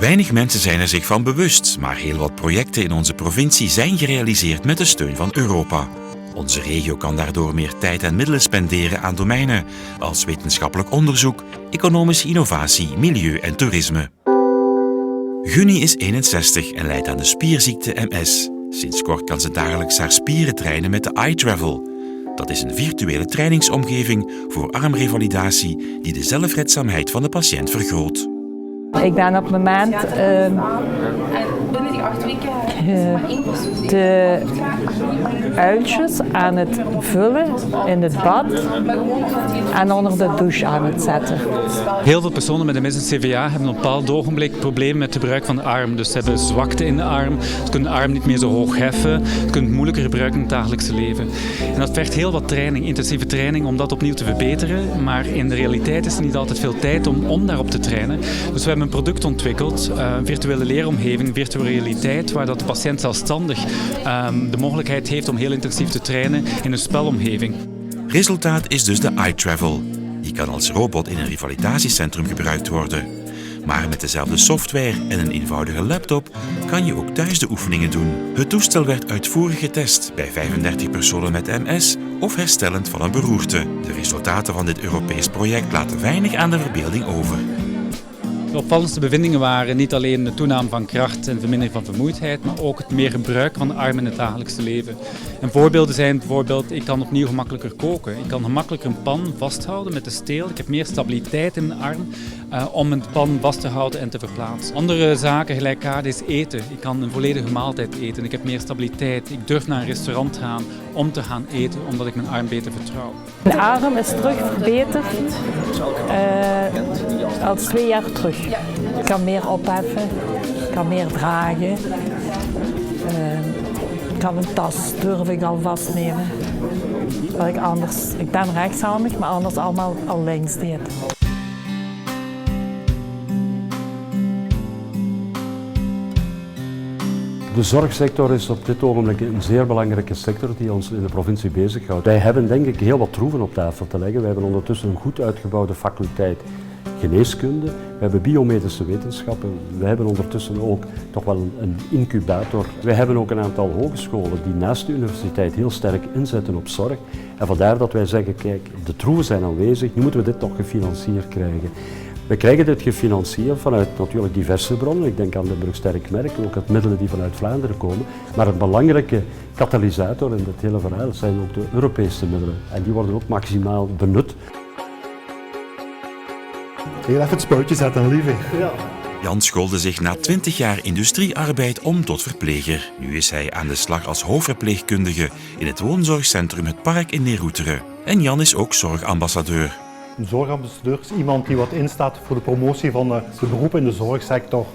Weinig mensen zijn er zich van bewust, maar heel wat projecten in onze provincie zijn gerealiseerd met de steun van Europa. Onze regio kan daardoor meer tijd en middelen spenderen aan domeinen als wetenschappelijk onderzoek, economische innovatie, milieu en toerisme. Gunny is 61 en lijdt aan de spierziekte MS. Sinds kort kan ze dagelijks haar spieren trainen met de iTravel. Dat is een virtuele trainingsomgeving voor armrevalidatie die de zelfredzaamheid van de patiënt vergroot. Ik ben op het moment binnen die 8 weken de uiltjes aan het vullen in het bad en onder de douche aan het zetten. Heel veel personen met MS en CVA hebben op een bepaald ogenblik problemen met het gebruik van de arm. Dus ze hebben zwakte in de arm, ze kunnen de arm niet meer zo hoog heffen, ze kunnen het moeilijker gebruiken in het dagelijkse leven. En dat vergt heel wat training, intensieve training om dat opnieuw te verbeteren. Maar in de realiteit is er niet altijd veel tijd om daarop te trainen. Dus we hebben een product ontwikkeld, een virtuele leeromgeving, virtuele realiteit, waar dat de patiënt zelfstandig de mogelijkheid heeft om heel intensief te trainen in een spelomgeving. Resultaat is dus de iTravel. Die kan als robot in een revalidatiecentrum gebruikt worden. Maar met dezelfde software en een eenvoudige laptop kan je ook thuis de oefeningen doen. Het toestel werd uitvoerig getest bij 35 personen met MS of herstellend van een beroerte. De resultaten van dit Europees project laten weinig aan de verbeelding over. De opvallendste bevindingen waren niet alleen de toename van kracht en vermindering van vermoeidheid, maar ook het meer gebruik van de arm in het dagelijkse leven. En voorbeelden zijn bijvoorbeeld, ik kan opnieuw gemakkelijker koken. Ik kan gemakkelijker een pan vasthouden met de steel. Ik heb meer stabiliteit in mijn arm om een pan vast te houden en te verplaatsen. Andere zaken gelijkaardig is eten. Ik kan een volledige maaltijd eten. Ik heb meer stabiliteit. Ik durf naar een restaurant gaan om te gaan eten, omdat ik mijn arm beter vertrouw. De arm is terug verbeterd als 2 jaar terug. Ik kan meer opheffen, ik kan meer dragen. Ik kan een tas, durf ik al vastnemen. Ik ben rechtshandig, maar anders allemaal al links deed. De zorgsector is op dit ogenblik een zeer belangrijke sector die ons in de provincie bezighoudt. Wij hebben denk ik heel wat troeven op tafel te leggen. We hebben ondertussen een goed uitgebouwde faculteit geneeskunde, we hebben biomedische wetenschappen, we hebben ondertussen ook toch wel een incubator. We hebben ook een aantal hogescholen die naast de universiteit heel sterk inzetten op zorg. En vandaar dat wij zeggen, kijk, de troeven zijn aanwezig, nu moeten we dit toch gefinancierd krijgen. We krijgen dit gefinancierd vanuit natuurlijk diverse bronnen. Ik denk aan Limburg Sterk Merk, ook uit middelen die vanuit Vlaanderen komen. Maar een belangrijke katalysator in dit hele verhaal zijn ook de Europese middelen. En die worden ook maximaal benut. Heel even het spuitje zetten, lieve. Ja. Jan schoolde zich na 20 jaar industriearbeid om tot verpleger. Nu is hij aan de slag als hoofdverpleegkundige in het woonzorgcentrum Het Park in Neeroeteren. En Jan is ook zorgambassadeur. Een zorgambassadeur is iemand die wat instaat voor de promotie van de beroepen in de zorgsector.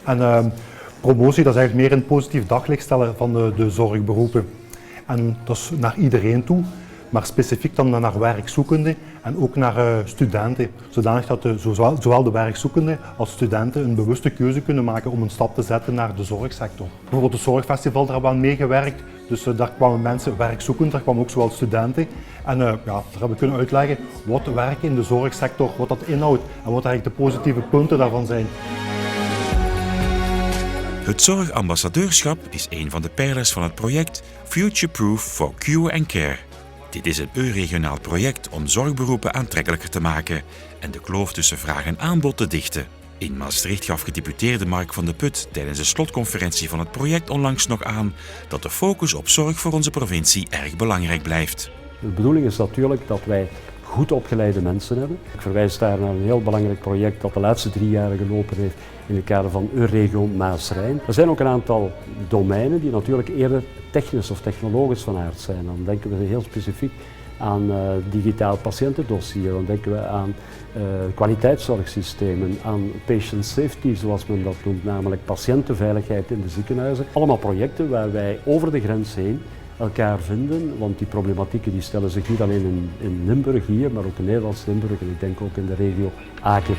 En promotie, dat is eigenlijk meer een positief daglicht stellen van de zorgberoepen. En dat is naar iedereen toe, maar specifiek dan naar werkzoekenden en ook naar studenten. Zodanig dat zowel de werkzoekenden als studenten een bewuste keuze kunnen maken om een stap te zetten naar de zorgsector. Bijvoorbeeld het Zorgfestival, daar hebben we aan meegewerkt. Dus daar kwamen mensen werkzoekend, daar kwamen ook zowel studenten. En daar hebben we kunnen uitleggen wat werken in de zorgsector, wat dat inhoudt en wat eigenlijk de positieve punten daarvan zijn. Het zorgambassadeurschap is een van de pijlers van het project Future Proof for Cure and Care. Dit is een EU-regionaal project om zorgberoepen aantrekkelijker te maken en de kloof tussen vraag en aanbod te dichten. In Maastricht gaf gedeputeerde Mark van de Put tijdens de slotconferentie van het project onlangs nog aan dat de focus op zorg voor onze provincie erg belangrijk blijft. De bedoeling is natuurlijk dat wij goed opgeleide mensen hebben. Ik verwijs daar naar een heel belangrijk project dat de laatste 3 jaar gelopen heeft in het kader van Euregio Maas-Rijn. Er zijn ook een aantal domeinen die natuurlijk eerder technisch of technologisch van aard zijn. Dan denken we heel specifiek aan digitaal patiëntendossier, dan denken we aan kwaliteitszorgsystemen, aan patient safety zoals men dat noemt, namelijk patiëntenveiligheid in de ziekenhuizen. Allemaal projecten waar wij over de grens heen elkaar vinden, want die problematieken die stellen zich niet alleen in Limburg hier, maar ook in Nederlands Limburg en ik denk ook in de regio Aken.